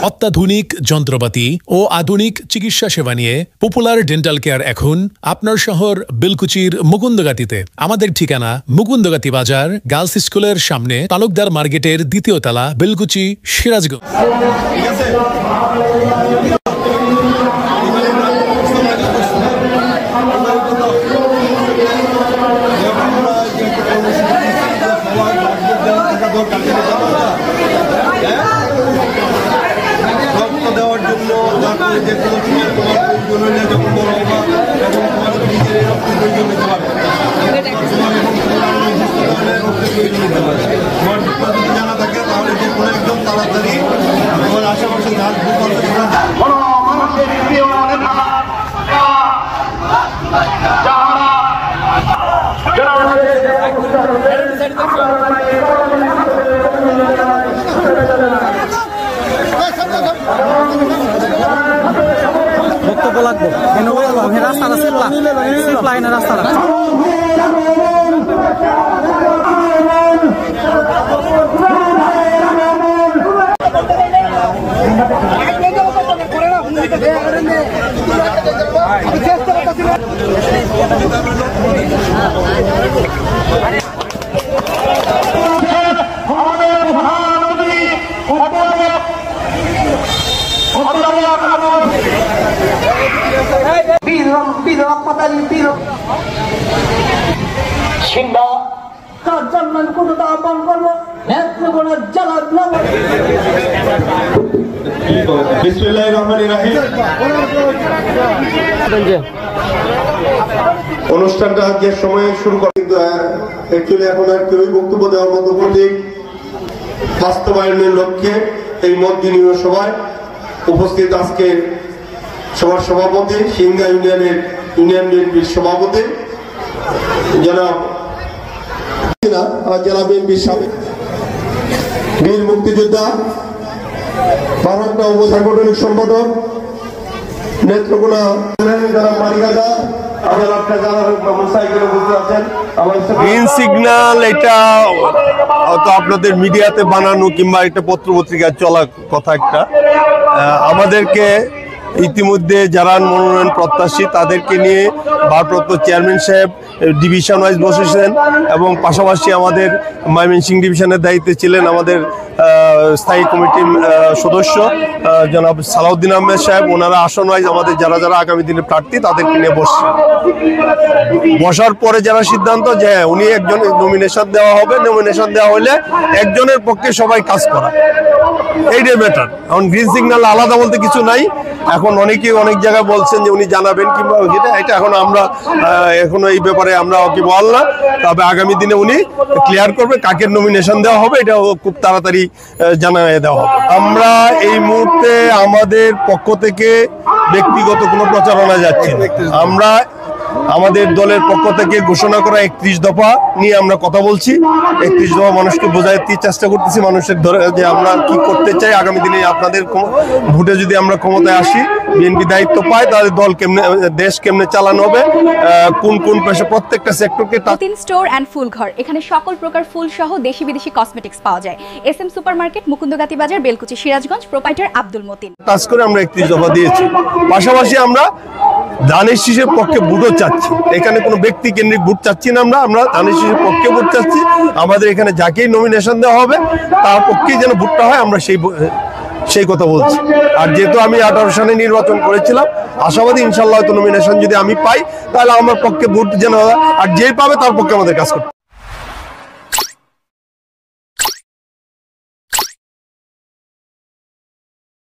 অত্যাধুনিক যন্ত্রপাতি ও আধুনিক চিকিৎসা সেবা নিয়ে পপুলার ডেন্টাল কেয়ার এখন আপনার শহর বেলকুচির মুকুন্দগাতিতে। আমাদের ঠিকানা মুকুন্দগাতি বাজার, গার্লস স্কুলের সামনে, তালুকদার মার্কেটের দ্বিতীয় তলা, বেলকুচি, সিরাজগঞ্জ। জানা থাকে তাহলে যে কোনো একদম তাড়াতাড়ি আমার আশেপাশে বক্তব্য লাগবে রাস্তাটা সিপ লাইনের রাস্তাটা অনুষ্ঠানটা যে সময়ে শুরু করে, কিন্তু অ্যাকচুয়ালি এখন আর কেউই বক্তব্য দেওয়ার মতো প্রতীক বাস্তবায়নের লক্ষ্যে এই মত বিনিময় সভায় উপস্থিত আজকে সভার সভাপতি, সিংহা ইউনিয়ন বিএনপির সভাপতি জনাব জেলা বিএনপির সাবেক বীর মুক্তিযোদ্ধা, ভারপ্রাপ্ত উপসাংগঠনিক সম্পাদক নেত্রকোনা মারিগাদা, গ্রিন সিগন্যাল এটা হয়তো আপনাদের মিডিয়াতে বানানো কিংবা একটা পত্র পত্রিকায় চলা কথা একটা। আমাদেরকে ইতিমধ্যে যারা মনোনয়ন প্রত্যাশী তাদেরকে নিয়ে ভারপ্রাপ্ত চেয়ারম্যান সাহেব ডিভিশন ওয়াইজ বসেছেন এবং পাশাপাশি আমাদের ময়মনসিংহ ডিভিশনের দায়িত্বে ছিলেন আমাদের স্থায়ী কমিটির সদস্য জনাব সালাউদ্দিন আহমেদ সাহেব। ওনারা আসন ওয়াইজ আমাদের যারা যারা আগামী দিনে প্রার্থী তাদেরকে নিয়ে বসার পরে যারা সিদ্ধান্ত যে উনি একজন নমিনেশন দেওয়া হবে, নমিনেশন দেওয়া হলে একজনের পক্ষে সবাই কাজ করা, এইটাই বেটার। এখন গ্রিন সিগন্যাল আলাদা বলতে কিছু নাই। এখন অনেকে অনেক জায়গায় বলছেন যে উনি জানাবেন কিংবা এটা এখন আমরা এখনো এই ব্যাপারে আমরা কি বল না, তবে আগামী দিনে উনি ক্লিয়ার করবে কাকে নমিনেশন দেওয়া হবে, এটা খুব তাড়াতাড়ি জানিয়ে দেওয়া হবে। আমরা এই মুহূর্তে আমাদের পক্ষ থেকে ব্যক্তিগত কোনো প্রচারণা যাচ্ছে না। আমরা আমাদের দলের পক্ষ থেকে ঘোষণা করা 31 দফা নিয়ে আমরা কথা বলছি। 31 দফা মানুষকে বোঝাতে চেষ্টা করতেছি, মানুষের ধরে যে আমরা কি করতে চাই আগামী দিনে। আপনাদের ভোটে যদি আমরা ক্ষমতায় আসি, বিএনপি দায়িত্ব পায়, তাহলে দল কেমনে, দেশ কেমনে চালানো হবে, কোন কোন পেশা, প্রত্যেকটা সেক্টরকে। মতিন স্টোর অ্যান্ড ফুল ঘর, এখানে সকল প্রকার ফুল সহ দেশি বিদেশি কসমেটিক্স পাওয়া যায়। SM সুপার মার্কেট, মুকুন্দগাতি বাজার, বেলকুচি, সিরাজগঞ্জ। প্রোপাইটার আব্দুল মতিন। কাজ করে আমরা 31 দফা দিয়েছি। পাশাপাশি আমরা ধানের শীষের পক্ষে ভোটও চাচ্ছি। এখানে কোনো ব্যক্তি কেন্দ্রিক ভোট চাচ্ছি না, আমরা ধানের শীষের পক্ষে ভোট চাচ্ছি। আমাদের এখানে যাকেই নমিনেশন দেওয়া হবে তার পক্ষেই যেন ভোটটা হয়, আমরা সেই কথা বলছি। আর যেহেতু আমি 18 সালে নির্বাচন করেছিলাম, আশাবাদী ইনশাল্লাহ হয়তো নমিনেশন যদি আমি পাই তাহলে আমার পক্ষে ভোট যেন, আর যে পাবে তার পক্ষে আমাদের কাজ করতে।